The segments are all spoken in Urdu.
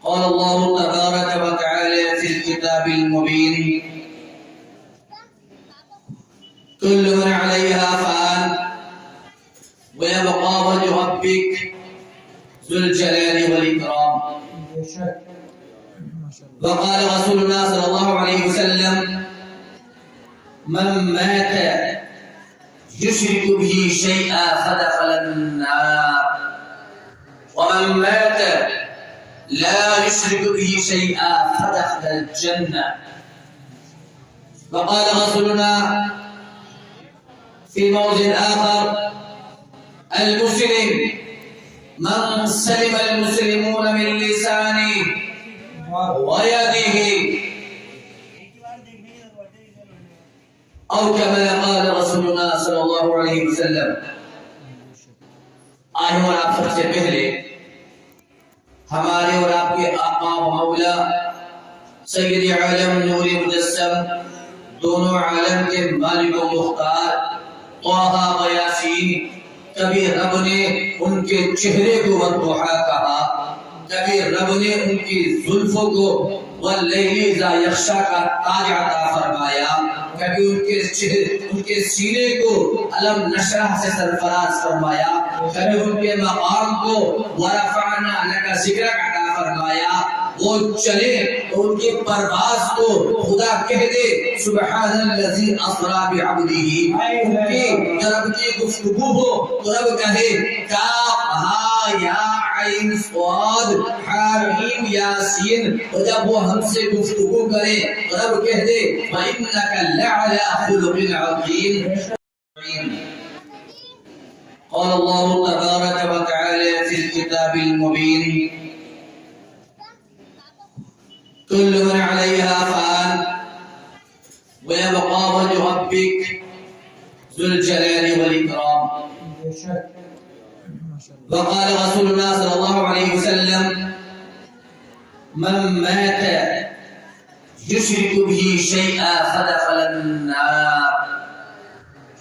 قال الله تبارك وتعالى في الكتاب المبين كل من عليها فان ويبقى وجه ربك ذو الجلال والإكرام. وقال رسولنا صلى الله عليه وسلم من مات يشرك به شيئا فدخل النار ومن مات لا يشرك به شيئا فدخل الجنة. وقال رسولنا في موضع آخر المسلم من سلم المسلمون من لسانه ويده أو كما قال رسولنا صلی اللہ علیہ وسلم. آج اور آپ سب سے پہلے ہمارے اور آپ کے آقا و مولا سید عالم نور مجسم دونوں عالم کے مالک و مختار طٰہٰ و یاسین، کبھی رب نے ان کے چہرے کو والضحیٰ کہا، کبھی رب نے ان کی زلفوں کو واللیل اذا یغشیٰ کا تاج عطا فرمایا، کبھی ان کے سینے کو علم نشرح سے سرفراز فرمایا، کبھی ان کے مقام کو ورفعنا لک ذکرک عطا فرمایا. وہ چلے تو ان کی پرواز کو خدا کہہ دے سبحان الذی اسری بعبدہ. ان کی رب کی گفتگو ہو تو رب کہے کاف ہا یا عین صاد حامیم یاسین. اور جب وہ ہم سے گفتگو کرے تو رب کہہ دے وَإِنَّكَ لَعَلَىٰ خُلُقٍ عَظِيمٍ. قال الله تبارك وتعالى في الكتاب المبين كل من عليها فان ويبقى وجه ربك ذو الجلال والإكرام. وقال رسولنا صلى الله عليه وسلم من مات يشرك به شيئا فدخل النار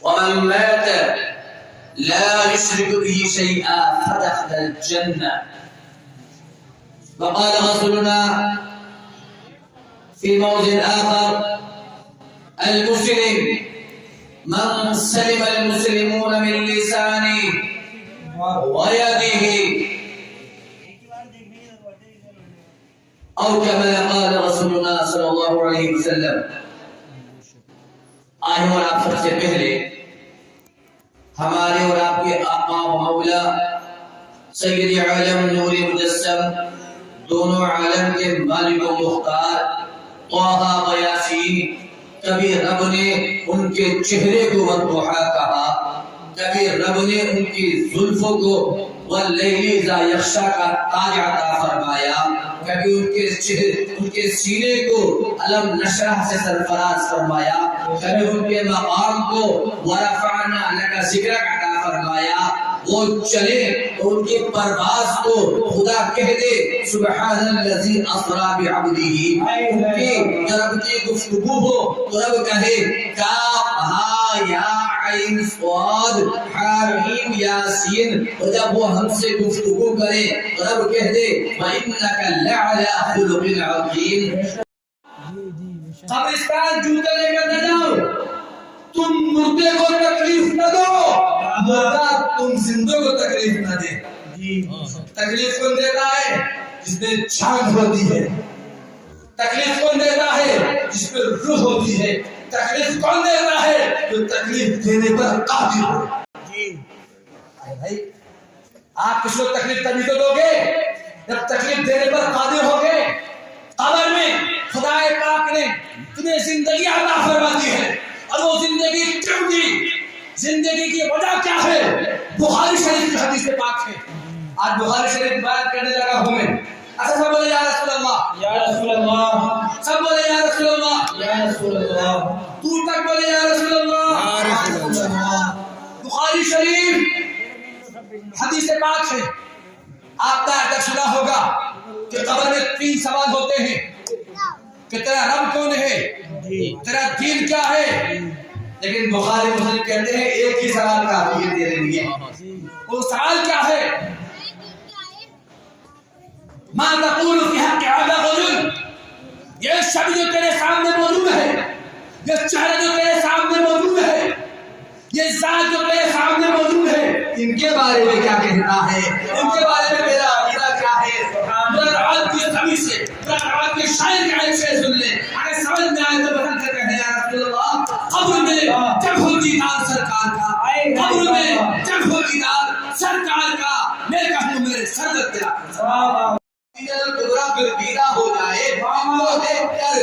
ومن مات لا يشرك به شيئا فدخل الجنة. وقال رسولنا في موضع آخر المسلم من سلم المسلمون من لسانه ويده أو كما قال رسولنا صلی اللہ علیہ وسلم. آج اور آپ سب سے پہلے ہمارے اور آپ کے آقا و مولا سید عالم نور مجسم دونوں عالم کے مالک و مختار طٰہٰ و یاسین، کبھی رب نے ان کے چہرے کو والضحیٰ کہا، کبھی رب نے ان کی زلفوں کو واللیل اذا یغشیٰ کا تاج عطا فرمایا، کبھی ان کے سینے کو علم نشرح سے سرفراز فرمایا، کبھی ان کے مقام کو ورفعنا لک ذکرک عطا فرمایا. وہ چلے تو ان کی پرواز کو خدا کہہ دے سبحان الذی اسری بعبدہ. ان کی رب کی گفتگو ہو تو رب کہے کاف ہا یا عین صاد حامیم یاسین. اور جب وہ ہم سے گفتگو کرے تو رب کہہ دے وَإِنَّكَ لَعَلَىٰ خُلُقٍ عَظِيمٍ. قبرستان جوتے لے کر نہ جاؤ، تم مردے کو تکلیف نہ دو، مردہ تم زندوں کو تکلیف نہ دے. تکلیف کون دیتا ہے؟ جس میں جان ہوتی ہے. تکلیف کون دیتا ہے؟ جس میں روح ہوتی ہے. تکلیف کون دیتا ہے؟ جو تکلیف دینے پر قادر ہو. بھائی آپ کس کو تکلیف تبھی تو دو گے جب تکلیف دینے پر قادر ہو گے. قبر میں خدا پاک نے تمہیں زندگی عطا فرما دی ہے، اور وہ زندگی کیوں دی؟ زندگی کی وجہ کیا ہے؟ بخاری شریف کی حدیث پاک ہے. آج بخاری شریف بات کرنے لگا ہوں میں. اچھا سب بولے یا رسول اللہ، یا رسول اللہ. سب بولے یا رسول اللہ، یا رسول اللہ. دور تک بولے یا رسول اللہ، یا رسول اللہ. بخاری شریف حدیث پاک ہے. آپ نے آج تک سنا ہوگا کہ قبر میں 3 سوال ہوتے ہیں کہ تیرا رب کون ہے، تیرا دین کیا ہے. لیکن بخاری مسلم کہتے ہیں ایک ہی سوال کافی ہے تیرے لیے. وہ سوال کیا ہے؟ ما تقول في حق هذا الرجل، یہ شخص جو تیرے سامنے موجود ہے، یہ چہرہ جو تیرے سامنے موجود ہے، یہ ذات جو تیرے سامنے موجود ہے، ان کے بارے میں کیا کہنا ہے، ان کے بارے میں میرا عقیدہ کیا ہے؟ آپ کی سبھی سے آپ کے شاعر کے عین سے سن لیں، اگر سمجھ میں آئے تو بدل کر کہیں یا رسول اللہ، قبر میں جب ہو دیدار سرکار کا، قبر میں جب ہو دیدار سرکار کا، میں کہوں میرے سر در پہ گرا ہو جائے وہ دیکھ کر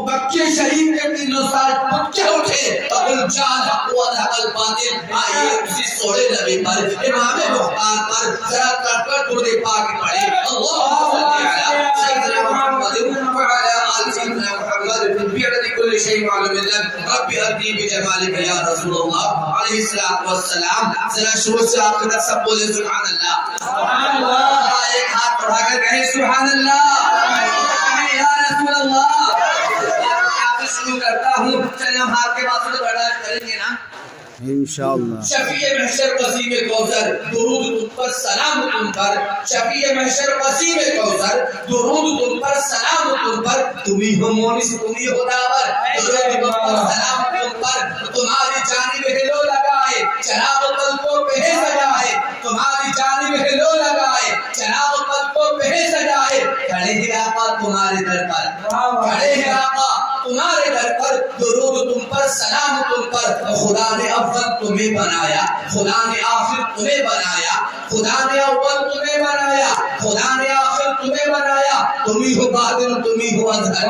بچے شہید کے 3 سال بچے اٹھے ابو جان اقوال حقل باطل آئیے اسی سوڑے نبی پر امام مختار پر ذرا کر درود پاک پڑھے اللہم صلی علی سیدنا محمد وعلی آل سیدنا محمد بعدد کل شیء معلوم لك رب ارنی بجمالک یا رسول اللہ علیہ الصلوۃ والسلام. ذرا شروع سے آخر تک سب بولے سبحان اللہ، سبحان اللہ، ایک ہاتھ بڑھا کر کہیں سبحان اللہ، یا رسول اللہ. شروع کرتا ہوں، چلیں ہم ہاتھ کے بات سے بڑا کریں گے نا انشاءاللہ. شفیع محشر قسیم کوثر درود تم پر سلام تم پر، شفیع محشر قسیم کوثر درود تم پر سلام تم پر، تمہیں ہو مونس تمہیں ہو داور، درود تم پر سلام تم پر، تمہاری جانب ہلو لگائے چراغ پلکوں پہ سجائے، تمہاری جانب ہلو لگائے چراغ پلکوں پہ سجائے، کھڑے ہیں آقا تمہارے در پر، کھڑے ہیں آقا تمہارے در پر، درود تم پر سلام تم پر. خدا نے افضل تمہیں بنایا، خدا نے آخر تمہیں بنایا، خدا نے اول تمہیں بنایا، خدا نے آخر تمہیں بنایا، تمہیں ہو باطن تمہیں ہو اظہر،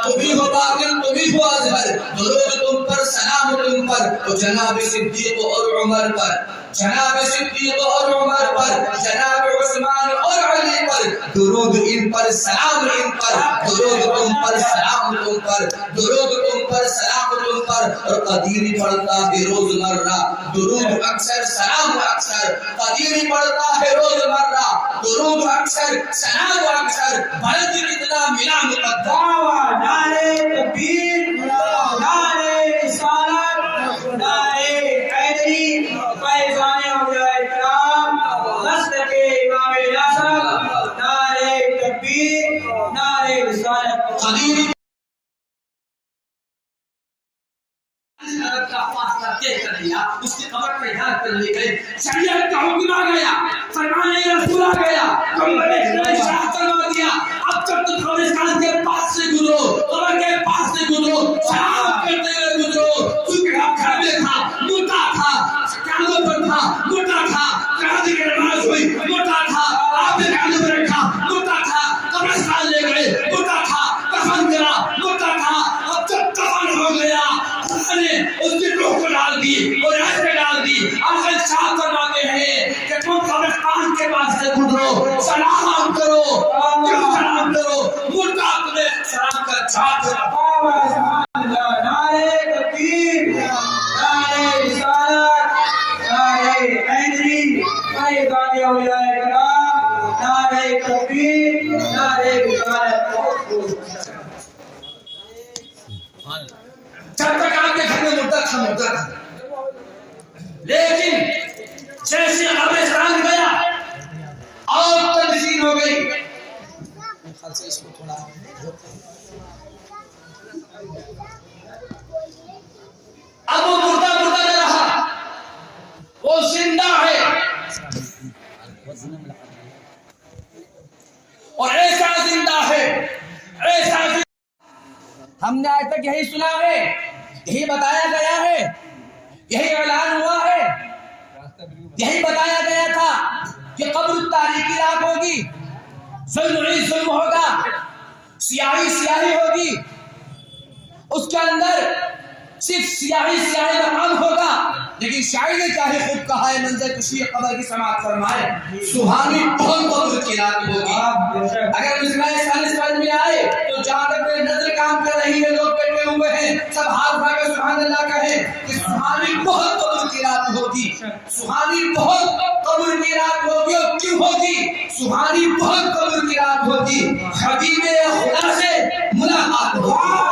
تمہیں ہو باطن تمہیں ہو اظہر. درود تم پر سلام تم پر، جناب صدیق اور عمر پر، جناب صدیق اور عمر پر، جناب عثمان اور علی پر، درود ان پر سلام ان پر، درود تم پر سلام تم پر، درود تم پر سلام تم پر. اور قدیری پڑھتا ہے روز مرہ درود اکثر سلام اکثر، قدیری پڑھتا ہے روز مرہ درود اکثر سلام اکثر. بلد کتنا ملا مقدم، نعرہ تکبیر، نعرہ رسالت، نعرہ حیدری، فیضان اولیاء کرام، مسلک امام اعظم، نعرہ تکبیر، نعرہ رسالت. قدیری اس کی قبر پہ یاد کر لی گئی، شریعت کا حکم آ گیا، فرمان رسول آ گیا، کمبلے شاہ کروا دیا. اب جب تک قبرستان کے پاس سے گزرو، قبر کے پاس سے گزرو، سلام کرتے ہوئے گزرو. کیونکہ آپ گھر میں تھا، موٹا تھا، کانوں پر تھا، موٹا تھا، جنازے کی نماز ہوئی، موٹا تھا، آپ نے کانوں پر رکھا، موٹا تھا، قبرستان لے گئے، موٹا تھا، کفن کرا، موٹا تھا. اب جب کفن ہو گیا نے اس کی روح کو ڈال دی اور ایسے ڈال دی. آخر شاہ فرماتے ہیں کہ تم قبرستان کے پاس سے گزرو، سلام کرو، کیوں سلام کرو؟ مردہ تمہیں سلام کر چھاپ نعرہ تکبیر، نعرہ رسالت، نعرہ حیدری، فیضان اولیاء کرام، نعرہ تکبیر، نعرہ رسالت. جب تک آپ کے گھر میں مردہ تھا، لیکن جیسے قبرستان گیا اور تنظیم ہو گئی، اب وہ مردہ نہ رہا، وہ زندہ ہے اور ایسا زندہ ہے، ایسا زندہ. ہم نے آج تک یہی سنا ہے، یہی بتایا گیا ہے، یہی اعلان ہوا ہے، یہی بتایا گیا تھا کہ قبر تاریخی رات ہوگی، ظلم ہی ظلم ہوگا، سیاہی سیاہی ہوگی، اس کے اندر صرف سیاہی سیاہی مقام ہوگا. لیکن شاعر نے چاہے خوب کہا ہے منظر کشی قبر کی سماعت فرمائے، سبحانی بہت قبر کی رات ہوگی. اگر مسئلہ سالس سمجھ میں آئے تو جہاں تک میری نظر کام کر رہی ہے، لوگ بیٹھے ہوئے ہیں، سب ہاتھ اٹھا کر سبحان اللہ کہیں کہ سبحانی بہت قبر کی رات ہوگی، سبحانی بہت قبر کی رات ہوگی. اور کیوں ہوگی؟ سبحانی بہت قبر کی رات ہوگی، حبیب خدا سے ملاقات ہوگی.